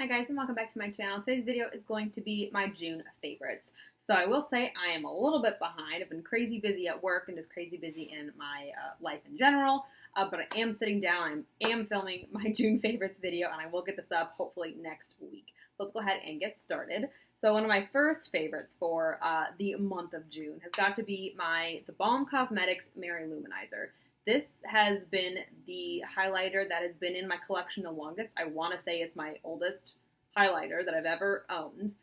Hi guys, and welcome back to my channel. Today's video is going to be my June favorites. So I will say I am a little bit behind. I've been crazy busy at work and just crazy busy in my life in general. But I am sitting down, I am filming my June favorites video, and I will get this up hopefully next week. Let's go ahead and get started. So one of my first favorites for the month of June has got to be the Balm Cosmetics Mary Luminizer. This has been the highlighter that has been in my collection the longest. I want to say it's my oldest highlighter that I've ever owned.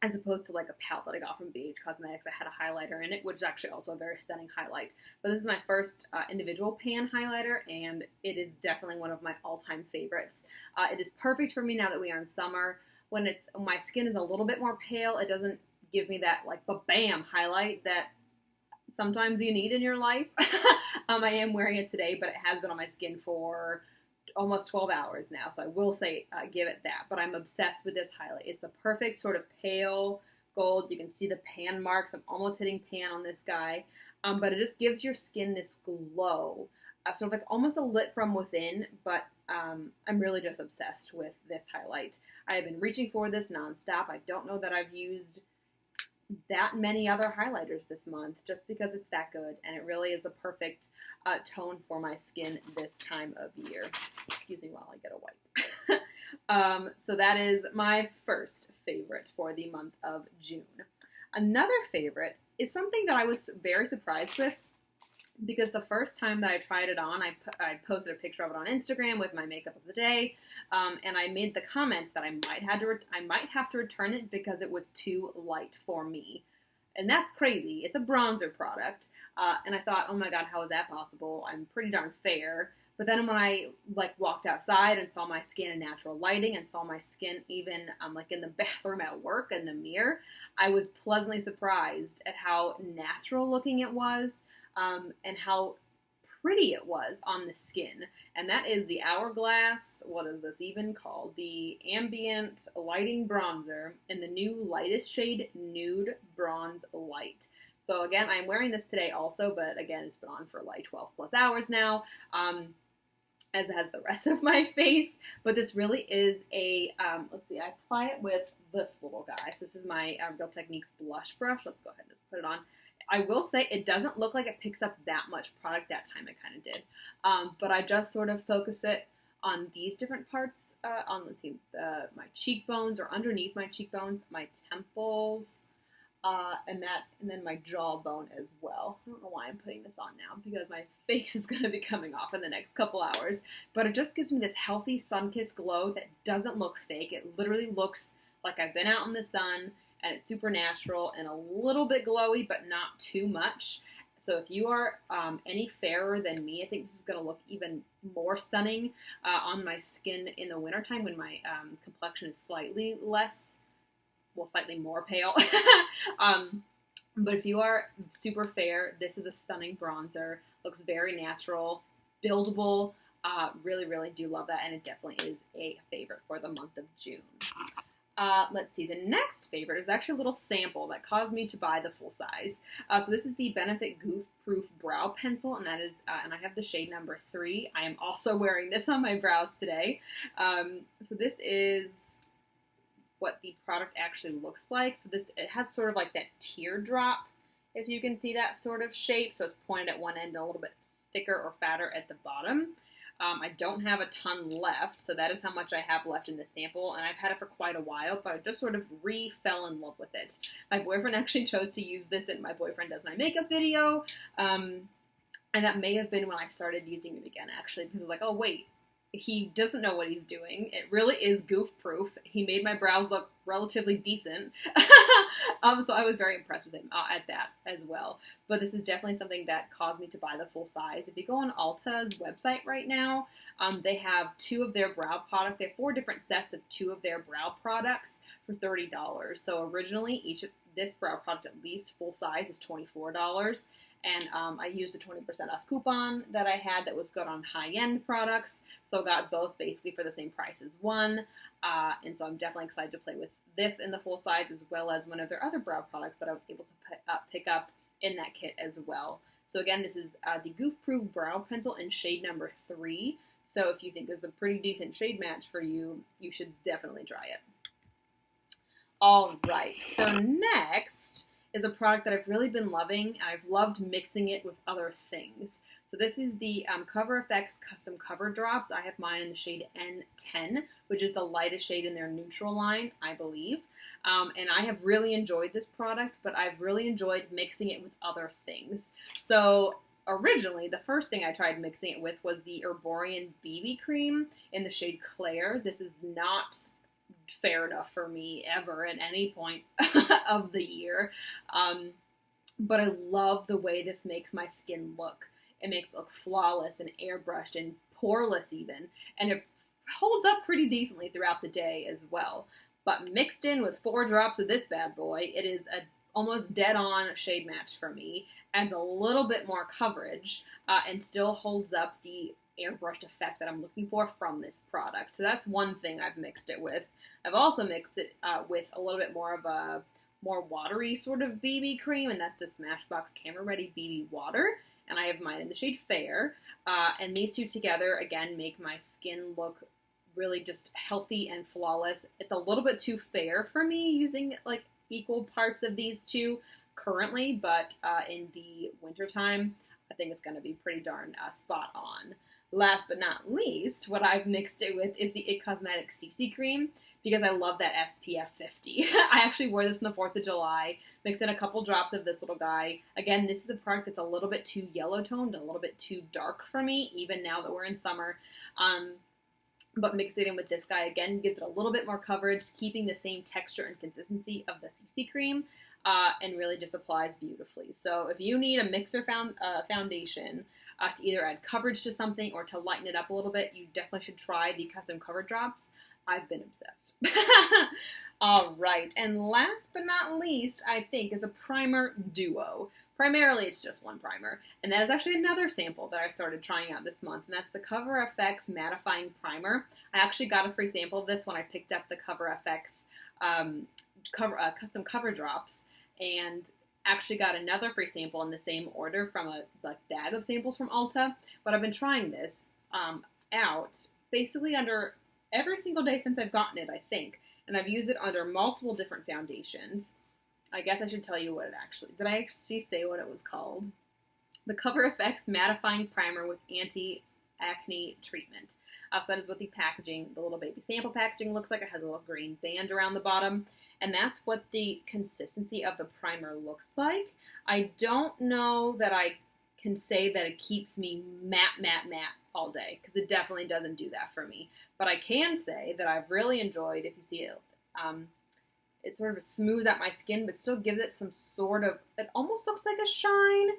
As opposed to like a palette that I got from BH Cosmetics. I had a highlighter in it, which is actually also a very stunning highlight. But this is my first individual pan highlighter, and it is definitely one of my all-time favorites. It is perfect for me now that we are in summer. When my skin is a little bit more pale, it doesn't give me that like ba-bam highlight that sometimes you need in your life. I am wearing it today, but it has been on my skin for almost 12 hours now, so I will say give it that. But I'm obsessed with this highlight. It's a perfect sort of pale gold. You can see the pan marks. I'm almost hitting pan on this guy, but it just gives your skin this glow, sort of like almost a lit from within, but I'm really just obsessed with this highlight. I have been reaching for this nonstop. I don't know that I've used that many other highlighters this month just because it's that good, and it really is the perfect tone for my skin this time of year. Excuse me while I get a wipe. So that is my first favorite for the month of June. Another favorite is something that I was very surprised with, because the first time that I tried it on, I posted a picture of it on Instagram with my makeup of the day, and I made the comment that I might have to return it because it was too light for me. And that's crazy. It's a bronzer product, and I thought, oh my god, how is that possible? I'm pretty darn fair. But then when I walked outside and saw my skin in natural lighting and saw my skin even in the bathroom at work in the mirror, I was pleasantly surprised at how natural looking it was. And how pretty it was on the skin. And that is the Hourglass, what is this even called? The Ambient Lighting Bronzer in the new lightest shade Nude Bronze Light. So again, I'm wearing this today also, but again, it's been on for like 12 plus hours now, as has the rest of my face. But this really is a, let's see, I apply it with this little guy. So this is my Real Techniques blush brush. Let's go ahead and just put it on. I will say it doesn't look like it picks up that much product. That time it kind of did. But I just sort of focus it on these different parts, let's see, my cheekbones or underneath my cheekbones, my temples, and then my jawbone as well. I don't know why I'm putting this on now, because my face is going to be coming off in the next couple hours. But it just gives me this healthy sun-kissed glow that doesn't look fake. It literally looks like I've been out in the sun, and it's super natural and a little bit glowy, but not too much. So if you are any fairer than me, I think this is going to look even more stunning on my skin in the wintertime when my complexion is slightly more pale. But if you are super fair, this is a stunning bronzer. Looks very natural, buildable. Really, really do love that, and it definitely is a favorite for the month of June. Let's see, the next favorite is actually a little sample that caused me to buy the full size. So this is the Benefit Goof Proof Brow Pencil, and that is, and I have the shade number 3. I am also wearing this on my brows today. So this is what the product actually looks like. So it has sort of like that teardrop, if you can see that sort of shape. So it's pointed at one end and a little bit thicker or fatter at the bottom. I don't have a ton left, so that is how much I have left in this sample, and I've had it for quite a while, but I just sort of fell in love with it. My boyfriend actually chose to use this in My Boyfriend Does My Makeup video, and that may have been when I started using it again, actually, because I was like, oh wait, he doesn't know what he's doing. It really is goof-proof. He made my brows look relatively decent. So I was very impressed with him at that as well. But this is definitely something that caused me to buy the full size. If you go on Ulta's website right now, they have 2 of their brow products. They have 4 different sets of 2 of their brow products for $30. So originally, each of this brow product, at least full size, is $24. And I used a 20% off coupon that I had that was good on high-end products. So got both basically for the same price as one. And so I'm definitely excited to play with this in the full size, as well as one of their other brow products that I was able to pick up in that kit as well. So again, this is the Goof Proof Brow Pencil in shade number 3. So if you think this is a pretty decent shade match for you, you should definitely try it. All right, so next is a product that I've really been loving, and I've loved mixing it with other things. So this is the Cover FX Custom Cover Drops. I have mine in the shade N10, which is the lightest shade in their neutral line, I believe. And I have really enjoyed this product, but I've really enjoyed mixing it with other things. So originally, the first thing I tried mixing it with was the Herborian BB Cream in the shade Claire. This is not fair enough for me ever at any point of the year. But I love the way this makes my skin look. It makes it look flawless and airbrushed and poreless even. And it holds up pretty decently throughout the day as well. But mixed in with 4 drops of this bad boy, it is a almost dead-on shade match for me. Adds a little bit more coverage and still holds up the airbrushed effect that I'm looking for from this product. So that's one thing I've mixed it with. I've also mixed it with a little bit more of a more watery sort of BB cream, and that's the Smashbox Camera Ready BB Water. And I have mine in the shade Fair. And these two together, again, make my skin look really just healthy and flawless. It's a little bit too fair for me using like equal parts of these two currently, but in the wintertime, I think it's going to be pretty darn spot on. Last but not least, what I've mixed it with is the It Cosmetics CC Cream, because I love that SPF 50. I actually wore this on the 4th of July, mixed in a couple drops of this little guy. Again, this is a product that's a little bit too yellow toned, a little bit too dark for me, even now that we're in summer. But mixed it in with this guy, again, gives it a little bit more coverage, keeping the same texture and consistency of the CC cream, and really just applies beautifully. So if you need a mixer foundation to either add coverage to something or to lighten it up a little bit, you definitely should try the Custom Cover Drops. I've been obsessed. All right, and last but not least, I think, is a primer duo. Primarily, it's just one primer, and that is actually another sample that I started trying out this month, and that's the Cover FX Mattifying Primer. I actually got a free sample of this when I picked up the Cover FX Custom Cover Drops, and actually got another free sample in the same order from a bag of samples from Ulta. But I've been trying this out basically under every single day since I've gotten it, I think, and I've used it under multiple different foundations. I guess I should tell you what it actually, did I actually say what it was called? The Cover FX Mattifying Primer with Anti-Acne Treatment. So that is what the packaging, the little baby sample packaging looks like. It has a little green band around the bottom, and that's what the consistency of the primer looks like. I don't know that I can say that it keeps me matte all day, because it definitely doesn't do that for me. But I can say that I've really enjoyed, if you see it, it sort of smooths out my skin, but still gives it some sort of, it almost looks like a shine,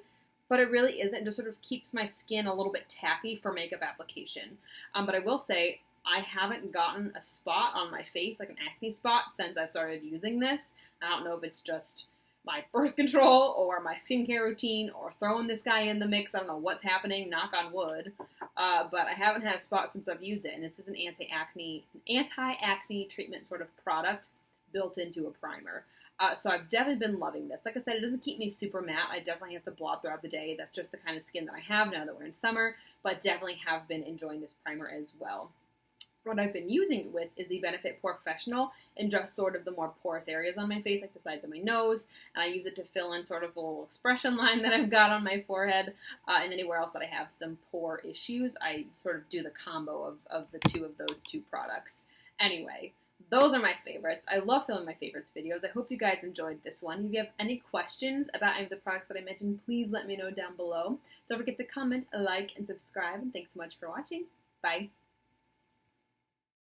but it really isn't. It just sort of keeps my skin a little bit tacky for makeup application. But I will say, I haven't gotten a spot on my face, like an acne spot, since I've started using this. I don't know if it's just my birth control or my skincare routine or throwing this guy in the mix. I don't know what's happening, knock on wood. But I haven't had a spot since I've used it, and this is an anti-acne treatment sort of product built into a primer. So I've definitely been loving this. Like I said, it doesn't keep me super matte. I definitely have to blot throughout the day. That's just the kind of skin that I have now that we're in summer, but definitely have been enjoying this primer as well. What I've been using it with is the Benefit Pore Professional in just sort of the more porous areas on my face, like the sides of my nose, and I use it to fill in sort of a little expression line that I've got on my forehead, and anywhere else that I have some pore issues. I sort of do the combo of the two of those two products. Anyway, those are my favorites. I love filming my favorites videos. I hope you guys enjoyed this one. If you have any questions about any of the products that I mentioned, please let me know down below. Don't forget to comment, like, and subscribe, and thanks so much for watching. Bye.